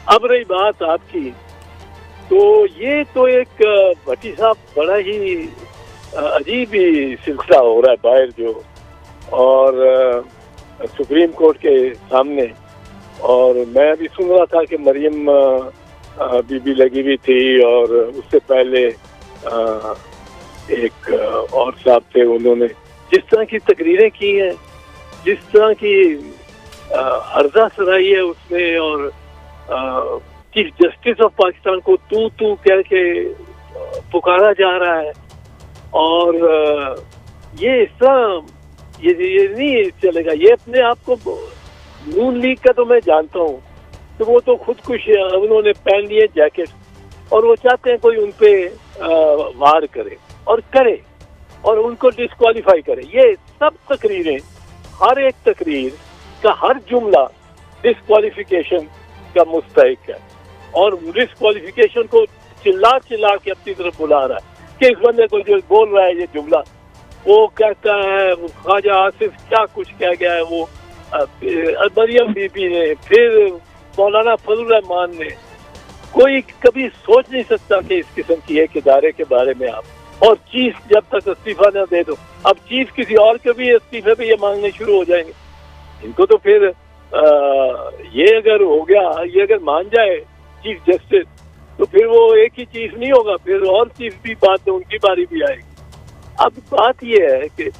अब रही बात आपकी, तो ये तो एक भट्टी साहब बड़ा ही अजीब ही सिलसिला हो रहा है बाहर जो, और सुप्रीम कोर्ट के सामने। और मैं भी सुन रहा था कि मरियम बीबी लगी हुई थी, और उससे पहले एक और साहब थे, उन्होंने जिस तरह की तकरीरें की हैं, जिस तरह की हर्जा सराई है उसमें, और चीफ जस्टिस ऑफ पाकिस्तान को तू कह के पुकारा जा रहा है, और ये इस तरह ये नहीं चलेगा। ये अपने आप को नून लीग का तो मैं जानता हूँ, तो वो तो खुदकुश उन्होंने पहन लिए जैकेट, और वो चाहते हैं कोई उनपे वार करे और उनको डिस्क्वालीफाई करे। ये सब तकरीरें, हर एक तकरीर का हर जुमला डिस्क्वालिफिकेशन का मुस्तहिक है, और डिस्क्वालिफिकेशन को चिल्ला के अपनी तरफ बुला रहा है कि इस बंदे को जो बोल रहा है ये जुमला, वो कहता है ख्वाजा आसिफ क्या कुछ कह गया है, वो मरियम बीबी ने, फिर मौलाना फजल रहमान ने। कोई कभी सोच नहीं सकता कि इस किस्म की एक इदारे के बारे में आप, और चीफ जब तक इस्तीफा न दे दो, अब चीफ किसी और के भी इस्तीफे पे ये मांगने शुरू हो जाएंगे। इनको तो फिर ये अगर हो गया, ये अगर मान जाए चीफ जस्टिस, तो फिर वो एक ही चीफ नहीं होगा, फिर और चीफ भी बात है, उनकी बारी भी आएगी। अब बात यह है कि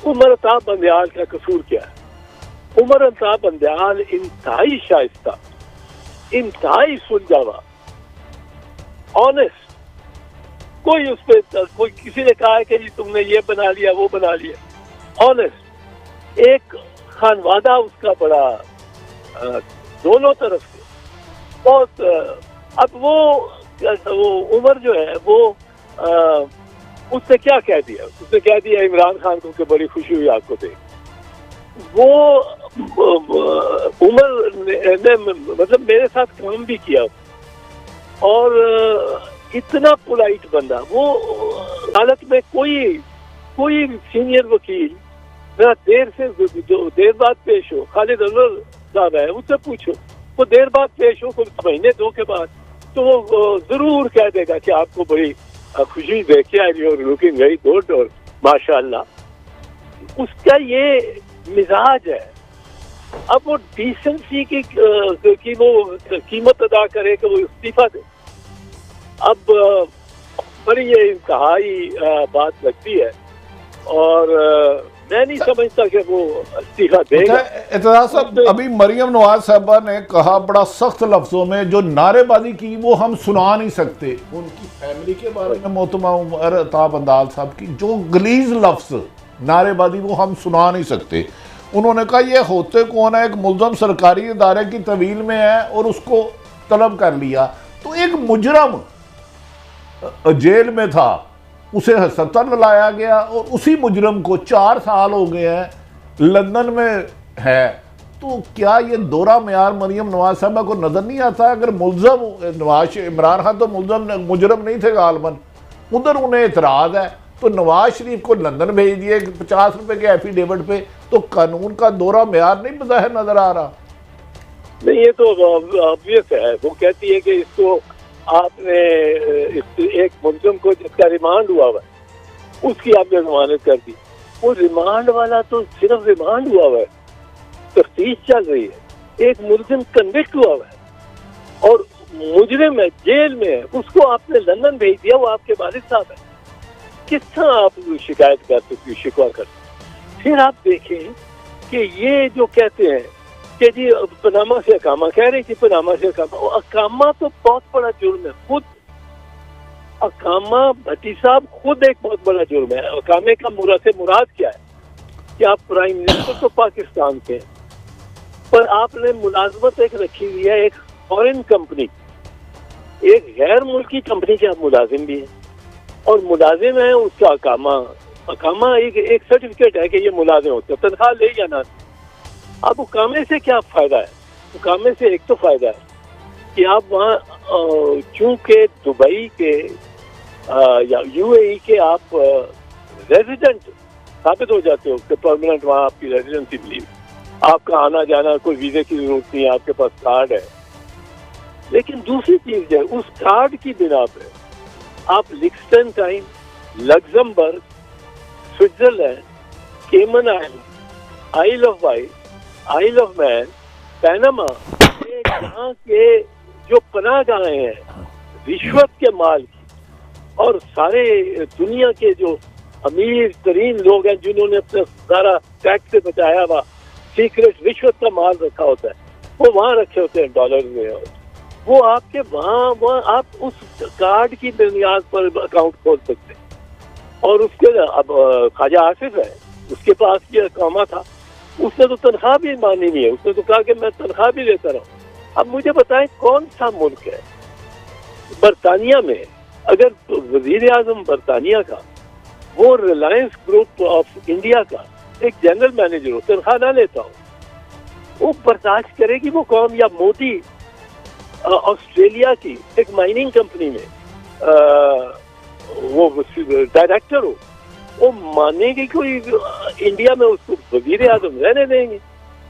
उमर अता बंदयाल का कसूर क्या है। उमर अता बंदयाल इंतहाई शाइस्ता, इंतहाई सुलझावा, ऑनेस्ट, कोई उस पर कोई किसी ने कहा है कि जी तुमने ये बना लिया वो बना लिया, ऑनेस्ट, एक खानवादा उसका बड़ा दोनों तरफ से बहुत। अब वो उमर जो है वो उसने क्या कह दिया, उसने कह दिया इमरान खान को कि बड़ी खुशी हुई आपको देख। वो उमर ने मतलब मेरे साथ काम भी किया, और इतना पोलाइट बंदा, वो अदालत में कोई सीनियर वकील मेरा देर बाद पेश हो, खालिद अनवर साहब है, उससे पूछो, वो देर बाद पेश हो कुछ महीने दो के बाद, तो वो जरूर कह देगा कि आपको बड़ी खुशी देखे आज, यूर लुकिंग वेरी गुड, और माशाल्लाह। उसका ये मिजाज है। अब वो डिसेंसी की वो कीमत अदा करे कि वो इस्तीफा दे। अब बड़ी ये इंतहाई बात लगती है, और मैं नहीं समझता कि वो इस्तीफा देगा। एतजाज साहब, अभी मरियम नवाज साहबा ने कहा बड़ा सख्त लफ्जों में, जो नारेबाजी की वो हम सुना नहीं सकते। उनकी फैमिली के बारे में मोहतरमा उमर अता बंदयाल साहब की जो गलीज लफ्ज नारेबाजी वो हम सुना नहीं सकते। उन्होंने कहा ये होते कौन है, एक मुलजम सरकारी इदारे की तवील में है और उसको तलब कर लिया, तो एक मुजरम जेल में था, उसे अस्पताल लाया गया, और उसी मुजरम को 4 साल हो गए हैं लंदन में है। तो क्या ये दोहरा मेयार मरियम नवाज साहबा को नजर नहीं आता? अगर मुलजम इमरान खान तो मुजरम नहीं थे गालबन, उधर उन्हें एतराज है, तो नवाज शरीफ को लंदन भेज दिए 50 रुपए के एफिडेविट पे, तो कानून का दोहरा मेयार नहीं बज़ाहिर नजर आ रहा? नहीं, ये तो ऑब्वियस है। वो कहती है कि इसको आपने एक मुलजिम को जिसका रिमांड हुआ है उसकी आपने जमानत कर दी। वो रिमांड वाला तो सिर्फ रिमांड हुआ है, तफ्तीश चल रही है। एक मुलजिम कन्विक्ट हुआ है और मुजरिम है, जेल में है, उसको आपने लंदन भेज दिया, वो आपके वालिद साहब है। किस तरह आप शिकायत कर सकते, शिकवा कर सकते? फिर आप देखें कि ये जो कहते हैं कि जी पनामा से अकामा, कह रहे कि पनामा से अकामा, और अकामा तो बहुत बड़ा जुर्म है। खुद अकामा भट्टी साहब खुद एक बहुत बड़ा जुर्म है। अकामे का मुराद क्या है कि आप प्राइम मिनिस्टर तो पाकिस्तान के, पर आपने मुलाजमत एक रखी हुई है एक फॉरेन कंपनी, एक गैर मुल्की कंपनी के आप मुलाजिम भी हैं, और मुलाजिम है उसका अकामा एक सर्टिफिकेट है कि ये मुलाजिम होते हैं, तनख्वाह ले या ना। अब उकामे से क्या फायदा है? उकामे से एक तो फायदा है कि आप वहाँ चूंकि दुबई के या यूएई के आप रेजिडेंट साबित हो जाते हो कि परमानेंट वहाँ आपकी रेजिडेंसी मिली। आपका आना जाना, कोई वीजे की जरूरत नहीं है, आपके पास कार्ड है। लेकिन दूसरी चीज है, उस कार्ड की बिना पे आप Liechtenstein, Luxembourg, Switzerland, Cayman Island, Isle of Wight, Isle of Man, Panama, यहाँ के जो पनाहगाहें हैं रिश्वत के माल की, और सारे दुनिया के जो अमीर तरीन लोग हैं जिन्होंने अपना सारा टैक्स से बचाया हुआ सीक्रेट रिश्वत का माल रखा होता है, वो वहाँ रखे होते हैं डॉलर में, और वो आपके वहाँ आप उस कार्ड की बुनियाद पर अकाउंट खोल सकते हैं। और उसके अब ख्वाजा आसिफ है, उसके पास ये अकामा था, उसने तो तनख्वाह भी मानी नहीं है, उसने तो कहा कि मैं तनख्वाह भी लेता रहूं। अब मुझे बताएं कौन सा मुल्क है बरतानिया में, अगर वजीर आजम बरतानिया का वो रिलायंस ग्रुप ऑफ इंडिया का एक जनरल मैनेजर हो, तनख्वाह ना लेता हो, वो बर्दाश्त करेगी वो कौम? या मोदी ऑस्ट्रेलिया की एक माइनिंग कंपनी में वो डायरेक्टर हो, वो मानेगी कोई इंडिया में उसको वजीर आजम रहने देंगे?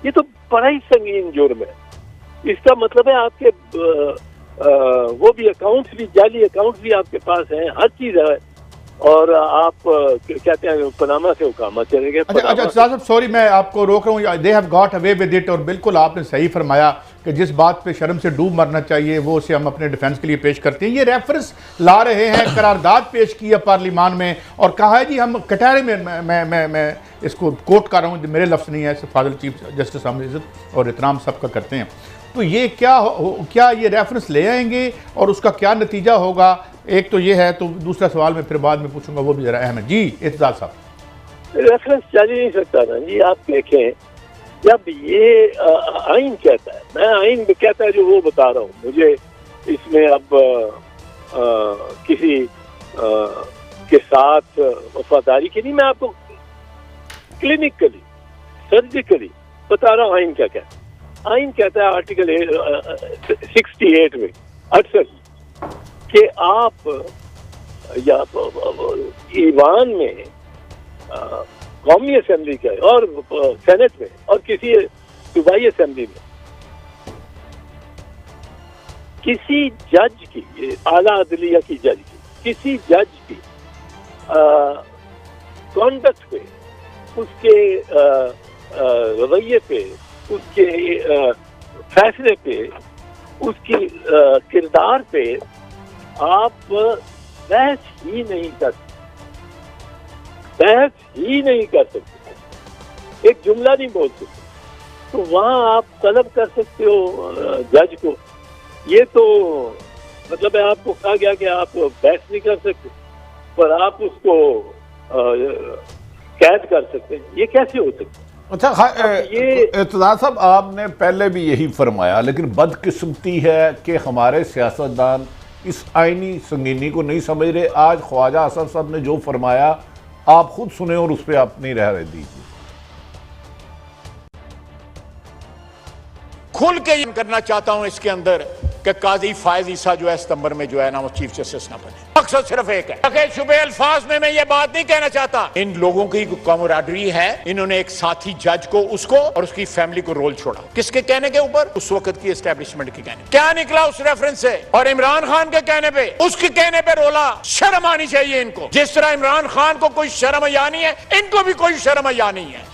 ये तो बड़ा ही संगीन जुर्म है। इसका मतलब है आपके वो भी अकाउंट्स भी, जाली अकाउंट्स भी आपके पास हैं, हर चीज है, और आप कहते हैं पनामा से उकामा चले गए। अच्छा साहब, सॉरी मैं आपको रोक रहा हूँ, they have got away with it. और बिल्कुल आपने सही फरमाया कि जिस बात पे शर्म से डूब मरना चाहिए वो उसे हम अपने डिफेंस के लिए पेश करते हैं। ये रेफरेंस ला रहे हैं, करारदाद पेश की है पार्लियामान में और कहा है जी हम कटहरे में, मैं इसको कोट कर रहा हूँ, मेरे लफ्ज़ नहीं है, फादर चीफ जस्टिस हम इज्जत और इतराम सबका करते हैं। तो ये क्या ये रेफरेंस ले आएंगे और उसका क्या नतीजा होगा? एक तो ये है, तो दूसरा सवाल मैं फिर बाद में पूछूंगा, वो भी जरा अहम है। जी इत्तेज़ाज़ साहब, रेफरेंस चल ही नहीं सकता ना जी। आप देखें, जब ये आइन कहता है, मैं आइन कहता है जो वो बता रहा हूँ, मुझे इसमें अब किसी के साथ वफादारी की नहीं, मैं आपको क्लिनिकली सर्जिकली बता रहा हूँ आइन क्या कहता है। आइन कहता है आर्टिकल 68 में 68 कि आप या ईवान में, कौमी असेंबली के और सेनेट में और किसी सूबाई असेंबली में किसी जज की, आला अदलिया की जज की, किसी जज की कॉन्डक्ट पे, उसके रवैये पे, उसके फैसले पे, उसकी किरदार पे आप बहस ही नहीं कर सकते, बहस ही नहीं कर सकते, एक जुमला नहीं बोल सकते। तो वहाँ आप तलब कर सकते हो जज को। ये तो मतलब है आपको कहा गया कि आप बहस नहीं कर सकते, पर आप उसको कैद कर सकते हैं। ये कैसे हो सकता है? अच्छा, ये इत्तेज़ाज़ साहब आपने पहले भी यही फरमाया, लेकिन बदकिस्मती है कि हमारे सियासतदान इस आईनी संगीनी को नहीं समझ रहे। आज ख्वाजा आसिफ साहब ने जो फरमाया आप खुद सुने और उस पर आप नहीं रह दीजिए। खुल के ये करना चाहता हूं इसके अंदर कि काजी फायज ईसा जो है सितंबर में जो है ना वो चीफ जस्टिस ना बने। मकसद सिर्फ एक है, शुबे अल्फाज में मैं ये बात नहीं कहना चाहता, इन लोगों की कमराडरी है, इन्होंने एक साथी जज को, उसको और उसकी फैमिली को रोल छोड़ा। किसके कहने के ऊपर? उस वक्त की एस्टेब्लिशमेंट के कहने। क्या निकला उस रेफरेंस से? और इमरान खान के कहने पे, उसके कहने पे रोला। शर्म आनी चाहिए इनको। जिस तरह इमरान खान को कोई शर्म या नहीं है, इनको भी कोई शर्म या नहीं है।